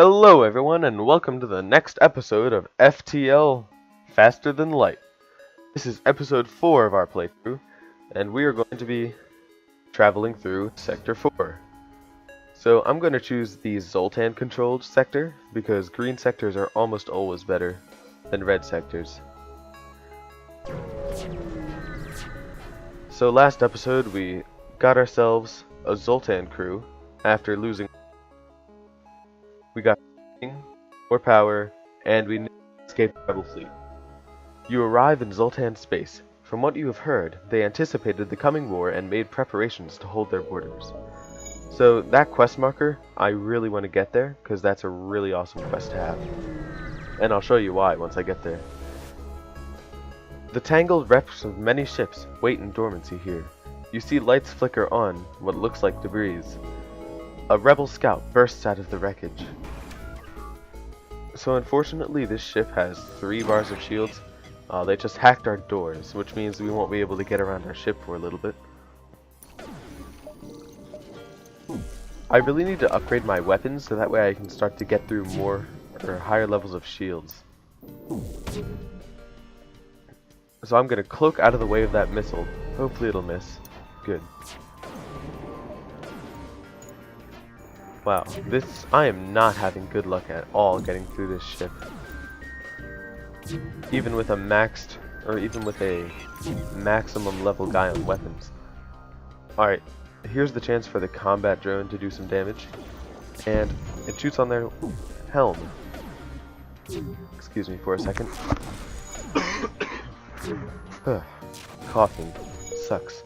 Hello everyone and welcome to the next episode of FTL Faster Than Light. This is episode 4 of our playthrough and we are going to be traveling through Sector 4. So I'm going to choose the Zoltan controlled sector because green sectors are almost always better than red sectors. So last episode we got ourselves a Zoltan crew after losing. We got more power, and we escaped the rebel fleet. You arrive in Zoltan space. From what you have heard, they anticipated the coming war and made preparations to hold their borders. So that quest marker, I really want to get there, because that's a really awesome quest to have. And I'll show you why once I get there. The tangled wrecks of many ships wait in dormancy here. You see lights flicker on what looks like debris. A rebel scout bursts out of the wreckage. So unfortunately this ship has 3 bars of shields. They just hacked our doors, which means we won't be able to get around our ship for a little bit. I really need to upgrade my weapons so that way I can start to get through more or higher levels of shields. So I'm going to cloak out of the way of that missile. Hopefully it'll miss. Good. Wow, I am not having good luck at all getting through this ship. Even with a maximum level guy on weapons. Alright, here's the chance for the combat drone to do some damage. And it shoots on their helm. Excuse me for a second. Coughing sucks.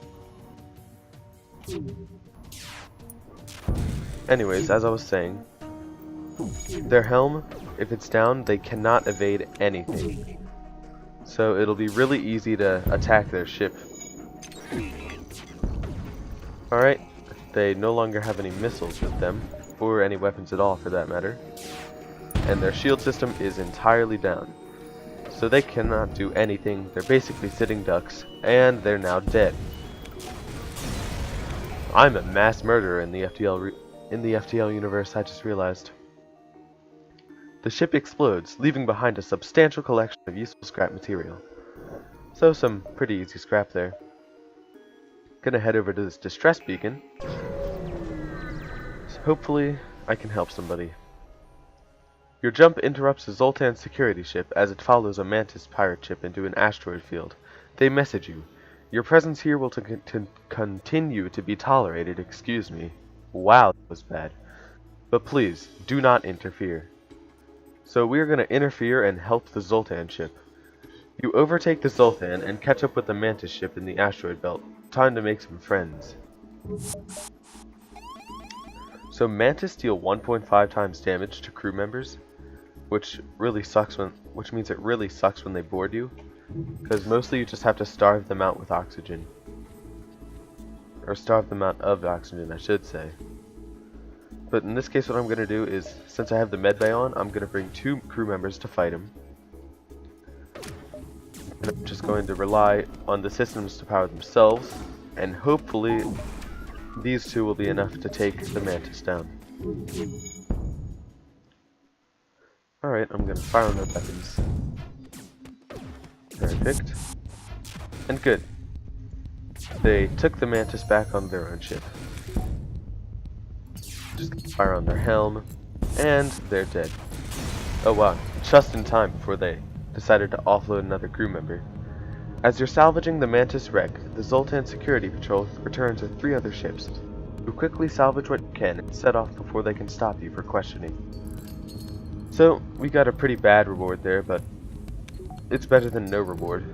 Anyways, as I was saying, their helm, if it's down, they cannot evade anything. So it'll be really easy to attack their ship. Alright, they no longer have any missiles with them, or any weapons at all for that matter. And their shield system is entirely down. So they cannot do anything, they're basically sitting ducks, and they're now dead. I'm a mass murderer in the FTL universe, I just realized. The ship explodes, leaving behind a substantial collection of useful scrap material. So some pretty easy scrap there. Gonna head over to this distress beacon. So hopefully I can help somebody. Your jump interrupts the Zoltan security ship as it follows a Mantis pirate ship into an asteroid field. They message you. Your presence here will continue to be tolerated, excuse me. Wow, that was bad. But please, do not interfere. So we are going to interfere and help the Zoltan ship. You overtake the Zoltan and catch up with the Mantis ship in the asteroid belt. Time to make some friends. So Mantis deal 1.5 times damage to crew members, which means it really sucks when they board you, because mostly you just have to starve them out with oxygen. Or starve them out of oxygen, I should say. But in this case what I'm going to do is, since I have the medbay on, I'm going to bring 2 crew members to fight him. And I'm just going to rely on the systems to power themselves, and hopefully these 2 will be enough to take the Mantis down. Alright, I'm going to fire on their weapons. Perfect. And good. They took the Mantis back on their own ship. Just fire on their helm, and they're dead. Oh wow, just in time before they decided to offload another crew member. As you're salvaging the Mantis wreck, the Zoltan security patrol returns with 3 other ships. You quickly salvage what you can and set off before they can stop you for questioning. So, we got a pretty bad reward there, but it's better than no reward.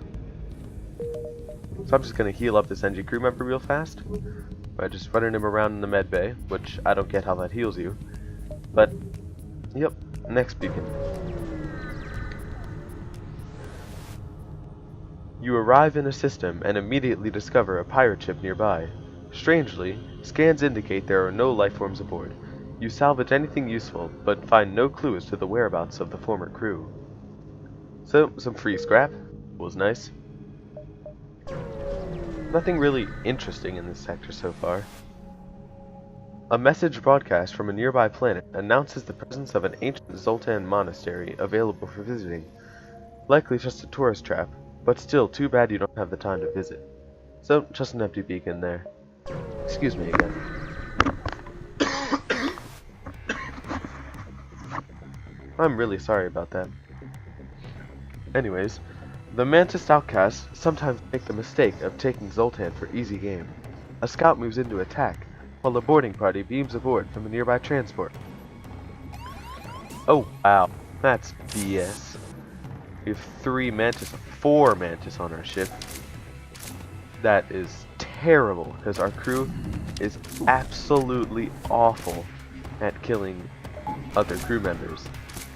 So I'm just going to heal up this NG crew member real fast by just running him around in the med bay, which I don't get how that heals you. But, yep, next beacon. You arrive in a system and immediately discover a pirate ship nearby. Strangely, scans indicate there are no life forms aboard. You salvage anything useful, but find no clue as to the whereabouts of the former crew. So, some free scrap. Was nice. Nothing really interesting in this sector so far. A message broadcast from a nearby planet announces the presence of an ancient Zoltan monastery available for visiting. Likely just a tourist trap, but still too bad you don't have the time to visit. So, just an empty beacon there. Excuse me again. I'm really sorry about that. Anyways, the Mantis outcasts sometimes make the mistake of taking Zoltan for easy game. A scout moves in to attack, while a boarding party beams aboard from a nearby transport. Oh wow, that's BS. We have 4 Mantis on our ship. That is terrible, because our crew is absolutely awful at killing other crew members.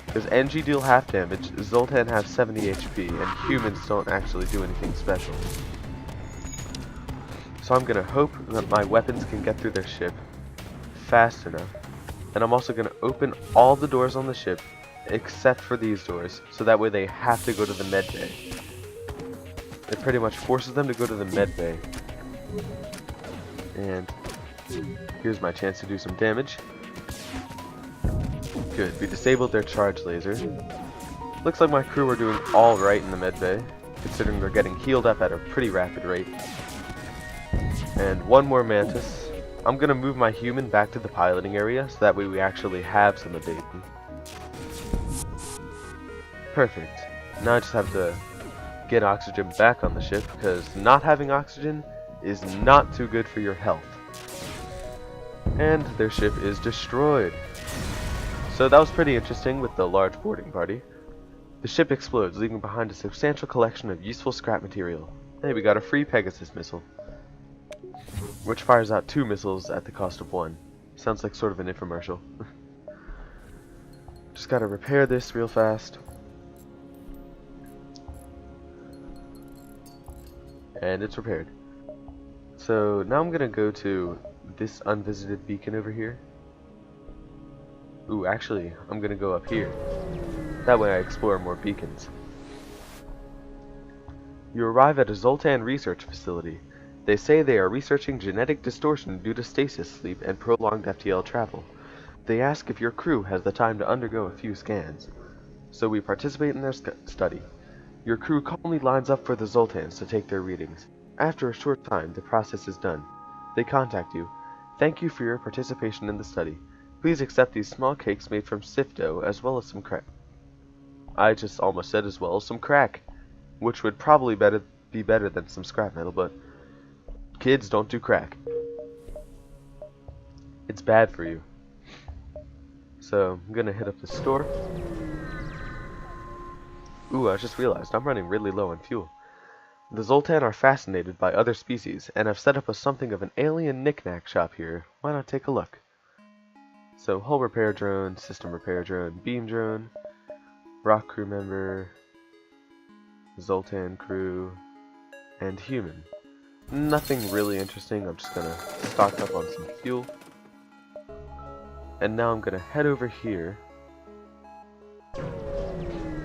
Because NG deal half damage, Zoltan have 70 HP, and humans don't actually do anything special. So I'm gonna hope that my weapons can get through their ship fast enough. And I'm also gonna open all the doors on the ship, except for these doors, so that way they have to go to the med bay. It pretty much forces them to go to the med bay. And here's my chance to do some damage. Good, we disabled their charge laser. Looks like my crew are doing alright in the med bay, considering they're getting healed up at a pretty rapid rate. And one more Mantis. I'm gonna move my human back to the piloting area, so that way we actually have some abatement. Perfect. Now I just have to get oxygen back on the ship, because not having oxygen is not too good for your health. And their ship is destroyed. So that was pretty interesting with the large boarding party. The ship explodes, leaving behind a substantial collection of useful scrap material. Hey, we got a free Pegasus missile, which fires out 2 missiles at the cost of 1. Sounds like sort of an infomercial. Just gotta repair this real fast. And it's repaired. So now I'm gonna go to this unvisited beacon over here. Ooh, actually, I'm gonna go up here. That way I explore more beacons. You arrive at a Zoltan research facility. They say they are researching genetic distortion due to stasis sleep and prolonged FTL travel. They ask if your crew has the time to undergo a few scans. So we participate in their study. Your crew calmly lines up for the Zoltans to take their readings. After a short time, the process is done. They contact you. Thank you for your participation in the study. Please accept these small cakes made from sift dough as well as some crack. I just almost said as well as some crack, which would probably be better than some scrap metal, but kids don't do crack. It's bad for you. So I'm gonna hit up the store. Ooh, I just realized I'm running really low on fuel. The Zoltan are fascinated by other species and have set up something of an alien knick-knack shop here. Why not take a look? So, hull repair drone, system repair drone, beam drone, rock crew member, Zoltan crew, and human. Nothing really interesting. I'm just gonna stock up on some fuel. And now I'm gonna head over here.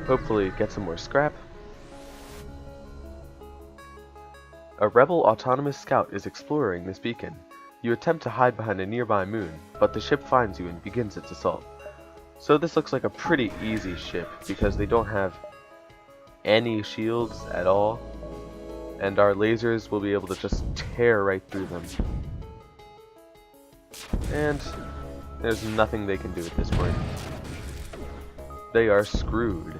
Hopefully get some more scrap. A rebel autonomous scout is exploring this beacon. You attempt to hide behind a nearby moon, but the ship finds you and begins its assault. So this looks like a pretty easy ship, because they don't have any shields at all, and our lasers will be able to just tear right through them. And there's nothing they can do at this point. They are screwed.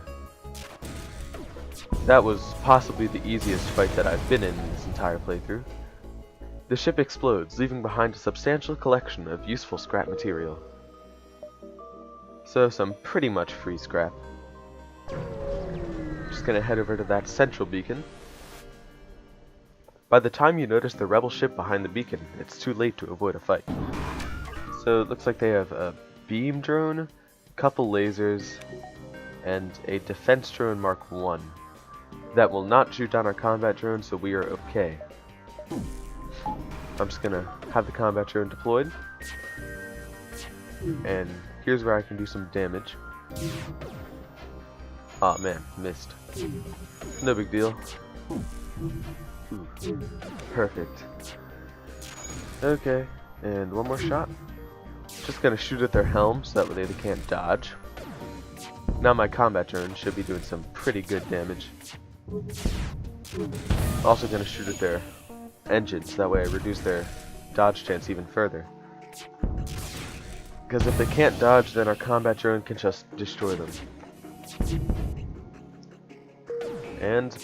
That was possibly the easiest fight that I've been in this entire playthrough. The ship explodes, leaving behind a substantial collection of useful scrap material. So some pretty much free scrap. Just gonna head over to that central beacon. By the time you notice the rebel ship behind the beacon, it's too late to avoid a fight. So it looks like they have a beam drone, a couple lasers, and a defense drone Mark 1. That will not shoot down our combat drone, so we are okay. I'm just gonna have the combat drone deployed. And here's where I can do some damage. Aw, oh, man, missed. No big deal. Ooh. Perfect. Okay, and one more shot. Just gonna shoot at their helms, that way they can't dodge. Now my combat drone should be doing some pretty good damage. Also gonna shoot at their engines, that way I reduce their dodge chance even further. Because if they can't dodge, then our combat drone can just destroy them. And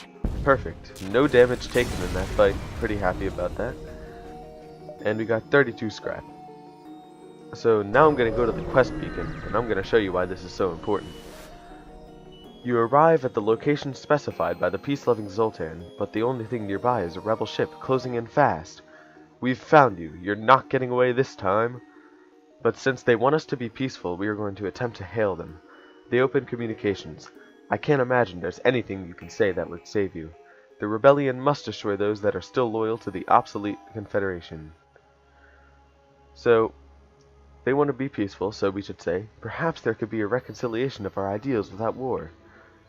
perfect. No damage taken in that fight. Pretty happy about that. And we got 32 scrap. So now I'm going to go to the quest beacon, and I'm going to show you why this is so important. You arrive at the location specified by the peace-loving Zoltan, but the only thing nearby is a rebel ship closing in fast. We've found you. You're not getting away this time. But since they want us to be peaceful, we are going to attempt to hail them. They open communications. I can't imagine there's anything you can say that would save you. The rebellion must destroy those that are still loyal to the obsolete Confederation. So, they want to be peaceful, so we should say, perhaps there could be a reconciliation of our ideals without war.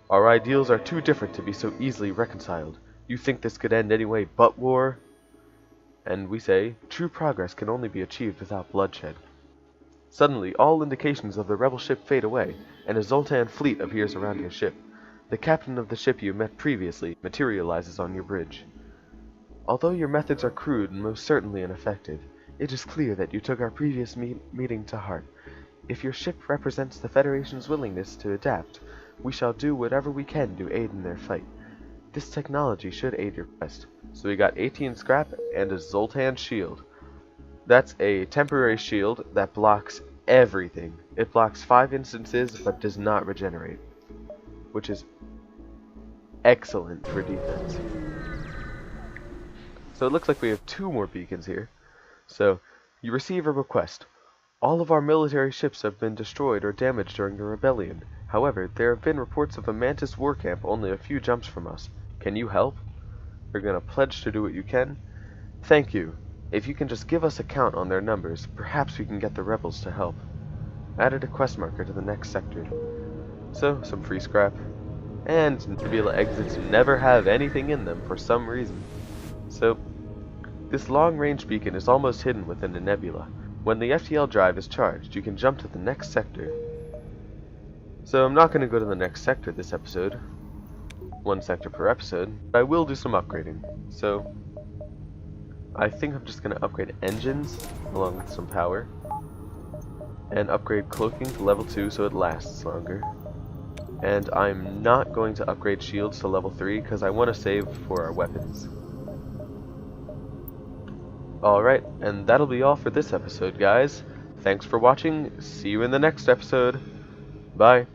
Our ideals are too different to be so easily reconciled. You think this could end any way but war? And we say, true progress can only be achieved without bloodshed. Suddenly, all indications of the rebel ship fade away, and a Zoltan fleet appears around your ship. The captain of the ship you met previously materializes on your bridge. Although your methods are crude and most certainly ineffective, it is clear that you took our previous meeting to heart. If your ship represents the Federation's willingness to adapt, we shall do whatever we can to aid in their fight. This technology should aid your quest. So we got 18 scrap and a Zoltan shield. That's a temporary shield that blocks everything. It blocks 5 instances but does not regenerate, which is excellent for defense. So it looks like we have 2 more beacons here. So, you receive a request. All of our military ships have been destroyed or damaged during the rebellion. However, there have been reports of a Mantis war camp only a few jumps from us. Can you help? You're gonna pledge to do what you can? Thank you. If you can just give us a count on their numbers, perhaps we can get the rebels to help. Added a quest marker to the next sector. So, some free scrap. And Nebula exits never have anything in them for some reason. So, this long-range beacon is almost hidden within a nebula. When the FTL drive is charged, you can jump to the next sector. So I'm not going to go to the next sector this episode. 1 sector per episode. But I will do some upgrading. So I think I'm just going to upgrade engines along with some power. And upgrade cloaking to level 2 so it lasts longer. And I'm not going to upgrade shields to level 3 because I want to save for our weapons. Alright, and that'll be all for this episode, guys. Thanks for watching. See you in the next episode. Bye.